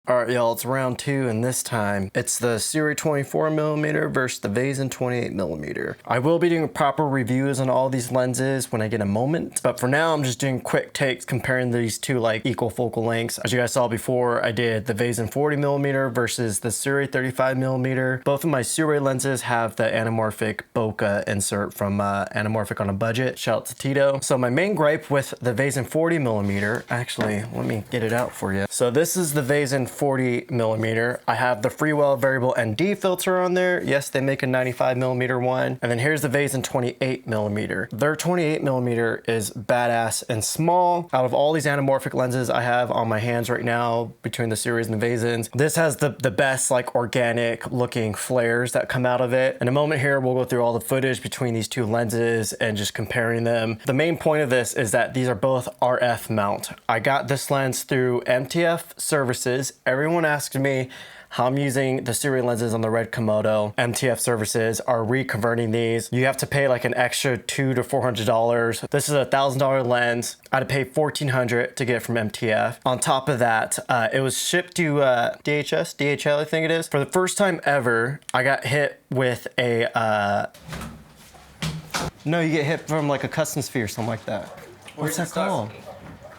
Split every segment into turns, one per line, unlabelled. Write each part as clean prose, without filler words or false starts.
All right, y'all, it's round two, and this time it's the Sirui 24mm versus the Vazen 28mm. I will be doing proper reviews on all these lenses when I get a moment, but for now I'm just doing quick takes comparing these two like equal focal lengths. As you guys saw before, I did the Vazen 40mm versus the Sirui 35mm. Both of my Sirui lenses have the anamorphic bokeh insert from Anamorphic on a Budget. Shout out to Tito. So my main gripe with the Vazen 40mm, actually, let me get it out for you. So this is the Vazen 40mm. I have the Freewell variable ND filter on there. Yes, they make a 95mm one. And then here's the Vazen 28mm. Their 28mm is badass and small. Out of all these anamorphic lenses I have on my hands right now, between the Siris and the Vazens, this has the best like organic looking flares that come out of it. In a moment here, we'll go through all the footage between these two lenses and just comparing them. The main point of this is that these are both RF mount. I got this lens through MTF Services. Everyone asks me how I'm using the Sirui lenses on the red Komodo. MTF Services are reconverting these. You have to pay like an extra $200 to $400. This is a $1,000 lens. I had to pay $1,400 to get it from MTF. On top of that, it was shipped to DHL, I think it is. For the first time ever, I got hit with a, no, you get hit from like a customs fee or something like that. What's that called?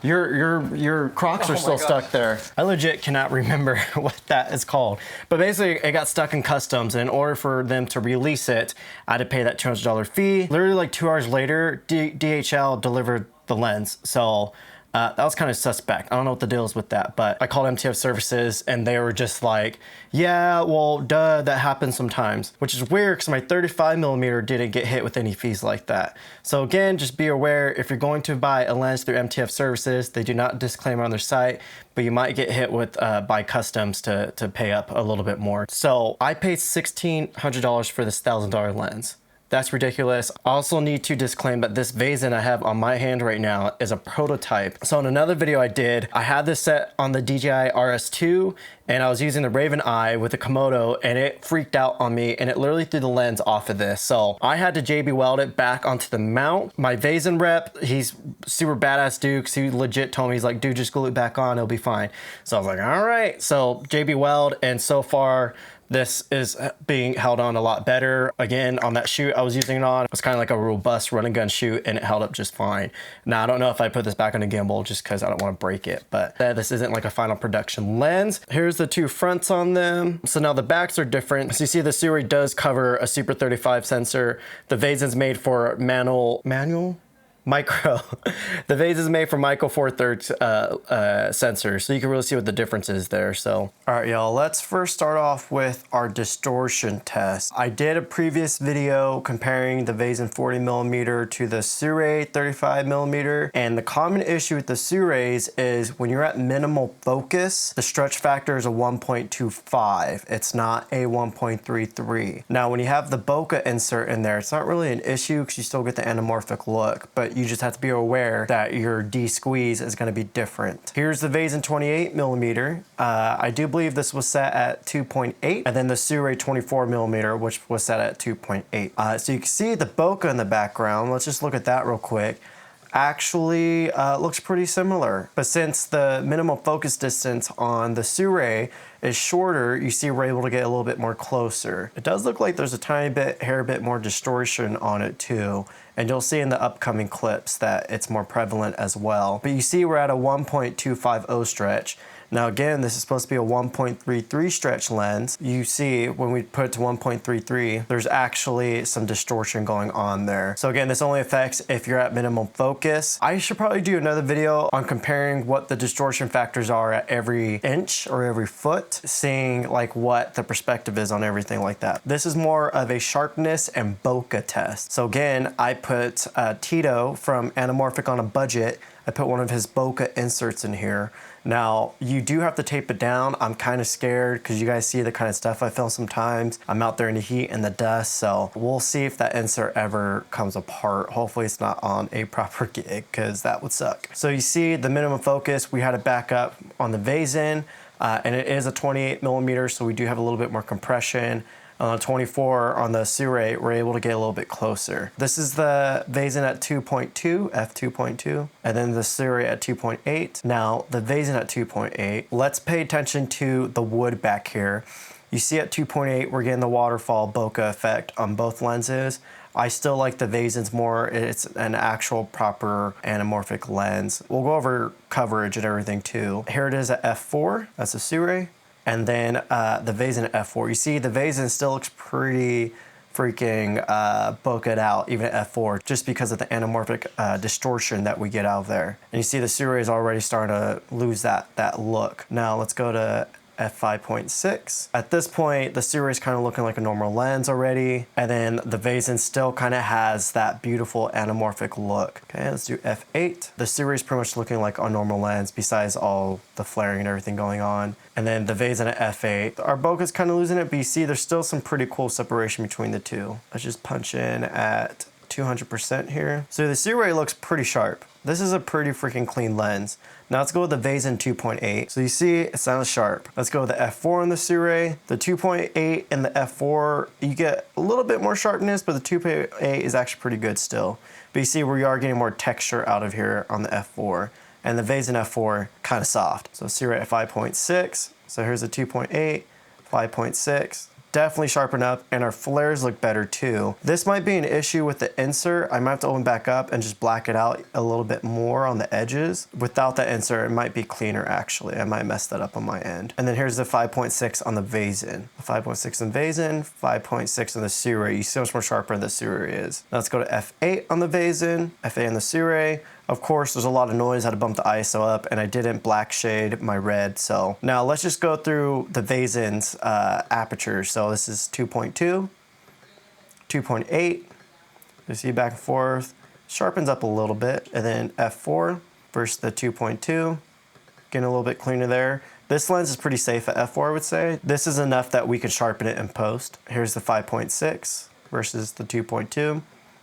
Your Crocs are still stuck there. I legit cannot remember what that is called. But basically, it got stuck in customs, and in order for them to release it, I had to pay that $200 fee. Literally like 2 hours later, DHL delivered the lens. So that was kind of suspect. I don't know what the deal is with that, but I called MTF Services and they were just like, yeah, well, duh, that happens sometimes, which is weird because my 35mm didn't get hit with any fees like that. So again, just be aware, if you're going to buy a lens through MTF Services, they do not disclaimer on their site, but you might get hit with by customs to pay up a little bit more. So I paid $1,600 for this $1,000 lens. That's ridiculous. I also need to disclaim that this Vazen I have on my hand right now is a prototype. So in another video I did, I had this set on the DJI RS2 and I was using the Raven Eye with the Komodo and it freaked out on me and it literally threw the lens off of this. So I had to JB weld it back onto the mount. My Vazen rep, he's super badass dude, because he legit told me, he's like, dude, just glue it back on, it'll be fine. So I was like, all right. So JB weld, and so far, this is being held on a lot better. Again, on that shoot I was using it on, it was kind of like a robust run and gun shoot and it held up just fine. Now, I don't know if I put this back on a gimbal just because I don't want to break it, but this isn't like a final production lens. Here's the two fronts on them. So now the backs are different. So you see the Sirui does cover a Super 35 sensor. The Vazen's made for micro. The Vazen is made for micro 4/3 sensors, so you can really see what the difference is there. So, all right, y'all, let's first start off with our distortion test. I did a previous video comparing the Vazen 40mm to the Sirui 35mm, and the common issue with the Siris is when you're at minimal focus, the stretch factor is a 1.25. It's not a 1.33. Now, when you have the bokeh insert in there, it's not really an issue because you still get the anamorphic look, but you just have to be aware that your D-squeeze is going to be different. Here's the Vazen 28mm. I do believe this was set at 2.8, and then the Sirui 24mm, which was set at 2.8. So you can see the bokeh in the background. Let's just look at that real quick. Actually looks pretty similar, but since the minimum focus distance on the Sirui is shorter, you see we're able to get a little bit more closer. It does look like there's a tiny bit more distortion on it too, and you'll see in the upcoming clips that it's more prevalent as well. But you see we're at a 1.250 stretch. Now again, this is supposed to be a 1.33 stretch lens. You see when we put it to 1.33, there's actually some distortion going on there. So again, this only affects if you're at minimum focus. I should probably do another video on comparing what the distortion factors are at every inch or every foot, seeing like what the perspective is on everything like that. This is more of a sharpness and bokeh test. So again, I put Tito from Anamorphic on a Budget. I put one of his bokeh inserts in here. Now, you do have to tape it down. I'm kind of scared because you guys see the kind of stuff I film sometimes. I'm out there in the heat and the dust, so we'll see if that insert ever comes apart. Hopefully it's not on a proper gig because that would suck. So you see the minimum focus, we had it back up on the Vazen, and it is a 28mm, so we do have a little bit more compression. On the 24 on the Sirui, we're able to get a little bit closer. This is the Vazen at 2.2, f2.2, and then the Sirui at 2.8. Now the Vazen at 2.8, let's pay attention to the wood back here. You see at 2.8, we're getting the waterfall bokeh effect on both lenses. I still like the Vazen's more. It's an actual proper anamorphic lens. We'll go over coverage and everything too. Here it is at f4, that's the Sirui. And then the Vazen at f4. You see the Vazen still looks pretty freaking bokeh'd out, even at f4, just because of the anamorphic distortion that we get out of there. And you see the Sirui is already starting to lose that look. Now let's go to f5.6. At this point, the Sirui is kind of looking like a normal lens already, and then the Vazen still kind of has that beautiful anamorphic look. Okay, let's do f8. The Sirui is pretty much looking like a normal lens besides all the flaring and everything going on. And then the Vazen at f8. Our bokeh is kind of losing it, but you see there's still some pretty cool separation between the two. Let's just punch in at 200% here. So the Sirui looks pretty sharp. This is a pretty freaking clean lens. Now let's go with the Vazen 2.8. So you see it sounds sharp. Let's go with the f4 on the Sirui. The 2.8 and the f4, you get a little bit more sharpness, but the 2.8 is actually pretty good still. But you see we are getting more texture out of here on the f4. And the Vazen f4, kind of soft. So Sirui at 5.6. So here's the 2.8, 5.6. Definitely sharpen up, and our flares look better too. This might be an issue with the insert. I might have to open back up and just black it out a little bit more on the edges. Without the insert, it might be cleaner actually. I might mess that up on my end. And then here's the 5.6 on the Vazen. 5.6 on Vazen, 5.6 on the Sirui. You see how much more sharper the Sirui is. Now let's go to f8 on the Vazen, f8 on the Sirui. Of course, there's a lot of noise. I had to bump the ISO up, and I didn't black shade my red. So now let's just go through the Vazen's apertures. So this is 2.2, 2.8. You see back and forth. Sharpens up a little bit. And then f4 versus the 2.2. Getting a little bit cleaner there. This lens is pretty safe at f4, I would say. This is enough that we could sharpen it in post. Here's the 5.6 versus the 2.2.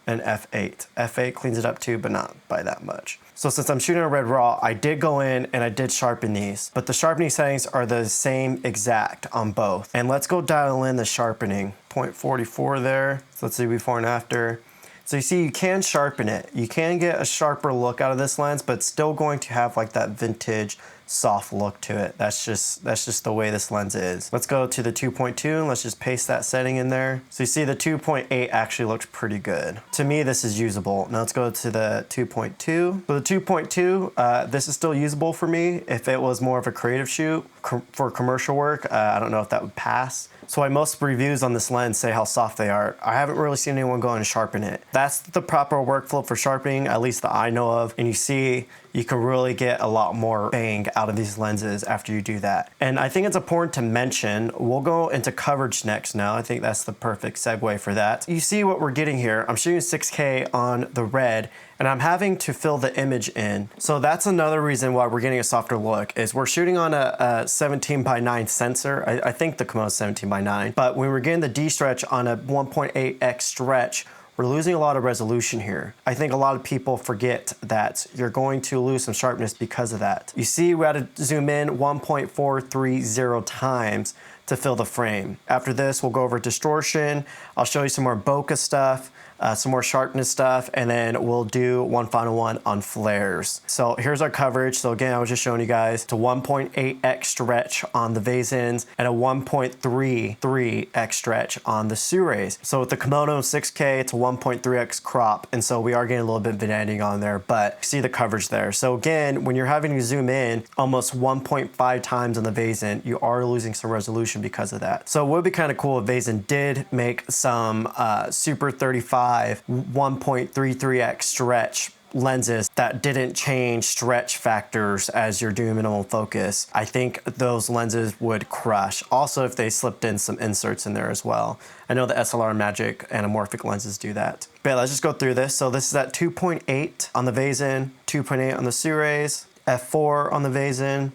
And f8. f8 cleans it up too, but not by that much. So since I'm shooting a red raw, I did go in and I did sharpen these, but the sharpening settings are the same exact on both. And let's go dial in the sharpening. 0.44 there. So let's see before and after. So you see you can sharpen it. You can get a sharper look out of this lens, but it's still going to have like that vintage soft look to it. That's just the way this lens is. Let's go to the 2.2 and let's just paste that setting in there. So you see the 2.8 actually looks pretty good. To me, this is usable. Now let's go to the 2.2. So the 2.2, this is still usable for me. If it was more of a creative shoot for commercial work, I don't know if that would pass. So why most reviews on this lens say how soft they are. I haven't really seen anyone go and sharpen it. That's the proper workflow for sharpening, at least that I know of. And you see, you can really get a lot more bang out of these lenses after you do that. And I think it's important to mention, we'll go into coverage next now. I think that's the perfect segue for that. You see what we're getting here. I'm shooting 6K on the red, and I'm having to fill the image in. So that's another reason why we're getting a softer look, is we're shooting on a 17:9 sensor. I think the Komodo 17:9, but when we're getting the D-stretch on a 1.8x stretch, we're losing a lot of resolution here. I think a lot of people forget that you're going to lose some sharpness because of that. You see we had to zoom in 1.430 times to fill the frame. After this, we'll go over distortion. I'll show you some more bokeh stuff, some more sharpness stuff, and then we'll do one final one on flares. So here's our coverage. So again, I was just showing you guys to 1.8x stretch on the Vazens and a 1.33x stretch on the Siruis. So with the Komodo 6K, it's a 1.3x crop, and so we are getting a little bit of vignetting on there, but see the coverage there. So again, when you're having to zoom in almost 1.5 times on the Vazen, you are losing some resolution because of that. So it would be kind of cool if Vazen did make some Super 35 1.33x stretch lenses that didn't change stretch factors as you're doing minimal focus. I think those lenses would crush. Also, if they slipped in some inserts in there as well. I know the SLR Magic anamorphic lenses do that. But let's just go through this. So this is at 2.8 on the Vazen, 2.8 on the Siruis, f4 on the Vazen,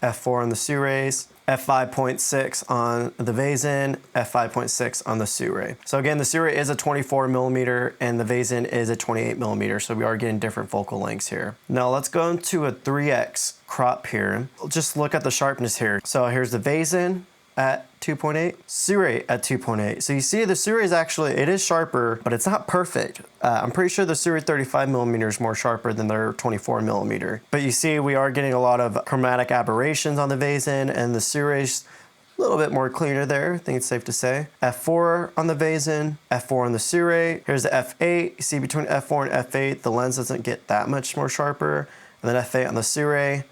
f4 on the Siruis, f5.6 on the Vazen, f5.6 on the Sirui. So again, the Sirui is a 24mm and the Vazen is a 28mm, so we are getting different focal lengths here. Now let's go into a 3x crop here. Just look at the sharpness here. So here's the Vazen, at 2.8, Sirui at 2.8. So you see the Sirui is actually, it is sharper, but it's not perfect. I'm pretty sure the Sirui 35mm is more sharper than their 24mm. But you see we are getting a lot of chromatic aberrations on the Vazen, and the Sirui's a little bit more cleaner there, I think it's safe to say. F4 on the Vazen, F4 on the Sirui. Here's the F8. You see between F4 and F8, the lens doesn't get that much more sharper. And then F8 on the Sirui.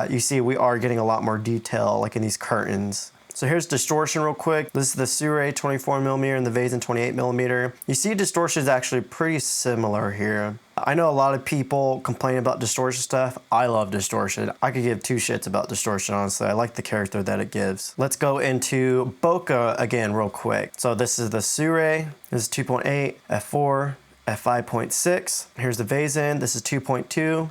You see we are getting a lot more detail like in these curtains. So here's distortion real quick. This is the Sirui 24mm and the Vazen 28mm. You see distortion is actually pretty similar here. I know a lot of people complain about distortion stuff. I love distortion. I could give two shits about distortion, honestly. I like the character that it gives. Let's go into bokeh again real quick. So this is the Sirui. This is 2.8, F4, F5.6. Here's the Vazen. This is 2.2,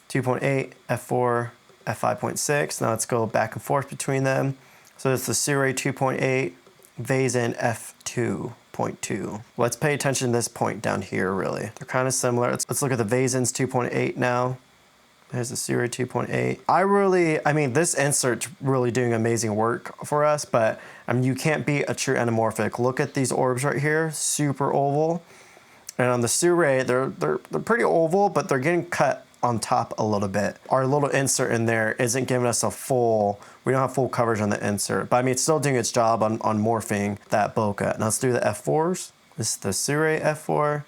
2.8, F4, F5.6. Now let's go back and forth between them. So it's the Sirui 2.8, Vazen F2.2. Let's pay attention to this point down here, really. They're kind of similar. Let's look at the Vazen's 2.8 now. There's the Sirui 2.8. I mean, this insert's really doing amazing work for us, but I mean, you can't beat a true anamorphic. Look at these orbs right here, super oval. And on the Sirui, they're pretty oval, but they're getting cut on top a little bit. Our little insert in there isn't giving us we don't have full coverage on the insert, but I mean, it's still doing its job on morphing that bokeh. Now let's do the F4s. This is the Sirui F4,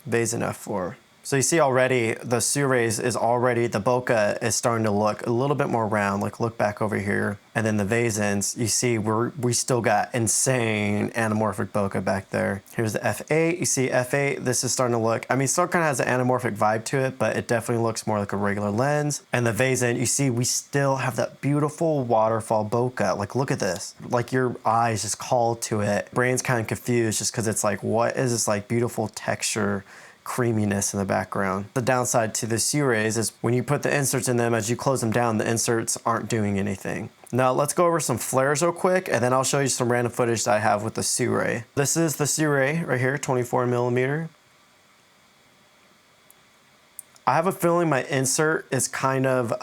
Vazen F4. So you see already the Sirui is already, the bokeh is starting to look a little bit more round, like look back over here. And then the Vazens, you see we still got insane anamorphic bokeh back there. Here's the F8, you see F8, this is starting to look, I mean, it still kind of has an anamorphic vibe to it, but it definitely looks more like a regular lens. And the Vazen, you see we still have that beautiful waterfall bokeh. Like look at this, like your eyes just call to it. Brain's kind of confused just because it's like, what is this like beautiful texture, creaminess in the background. The downside to the Siruis is when you put the inserts in them, as you close them down, the inserts aren't doing anything. Now let's go over some flares real quick, and then I'll show you some random footage that I have with the Sirui. This is the Sirui right here, 24mm. I have a feeling my insert is kind of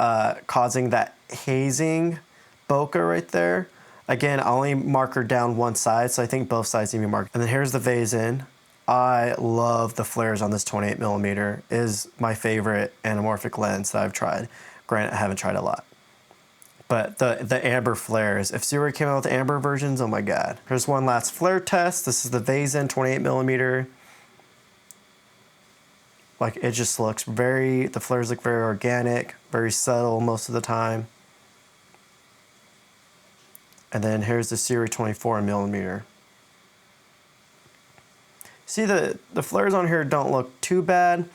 causing that hazing bokeh right there. Again, I only marker down one side, so I think both sides need to be marked. And then here's the Vazen. I love the flares on this 28mm. It is my favorite anamorphic lens that I've tried. Granted, I haven't tried a lot. But the amber flares, if Sirui came out with amber versions, oh my God. Here's one last flare test. This is the Vazen 28mm. Like it just looks the flares look very organic, very subtle most of the time. And then here's the Sirui 24mm. See, the flares on here don't look too bad.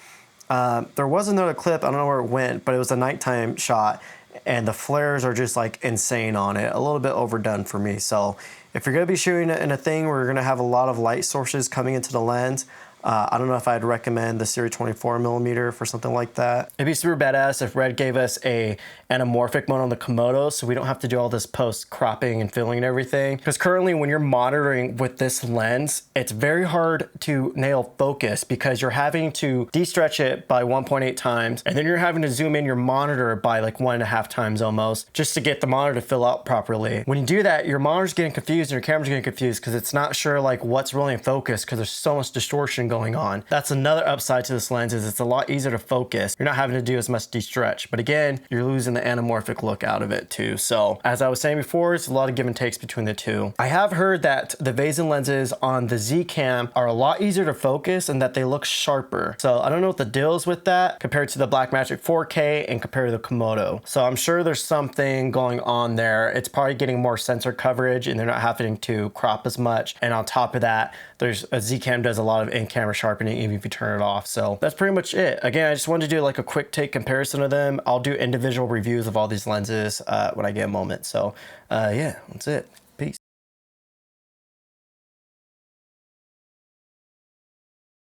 There was another clip, I don't know where it went, but it was a nighttime shot, and the flares are just like insane on it. A little bit overdone for me. So if you're gonna be shooting it in a thing where you're gonna have a lot of light sources coming into the lens, I don't know if I'd recommend the Sirui 24mm for something like that. It'd be super badass if Red gave us a anamorphic mode on the Komodo, so we don't have to do all this post cropping and filling and everything. Because currently when you're monitoring with this lens, it's very hard to nail focus because you're having to de-stretch it by 1.8 times, and then you're having to zoom in your monitor by like 1.5 times almost, just to get the monitor to fill out properly. When you do that, your monitor's getting confused and your camera's getting confused because it's not sure like what's really in focus because there's so much distortion going on. That's another upside to this lens, is it's a lot easier to focus. You're not having to do as much de-stretch, but again, you're losing the anamorphic look out of it too. So as I was saying before, it's a lot of give and takes between the two. I have heard that the Vazen lenses on the Z Cam are a lot easier to focus and that they look sharper. So I don't know what the deal is with that compared to the Blackmagic 4K and compared to the Komodo. So I'm sure there's something going on there. It's probably getting more sensor coverage and they're not having to crop as much. And on top of that, there's a Z Cam does a lot of in-camera sharpening even if you turn it off. So that's pretty much it. Again, I just wanted to do like a quick take comparison of them. I'll do individual reviews of all these lenses when I get a moment. So yeah, that's it.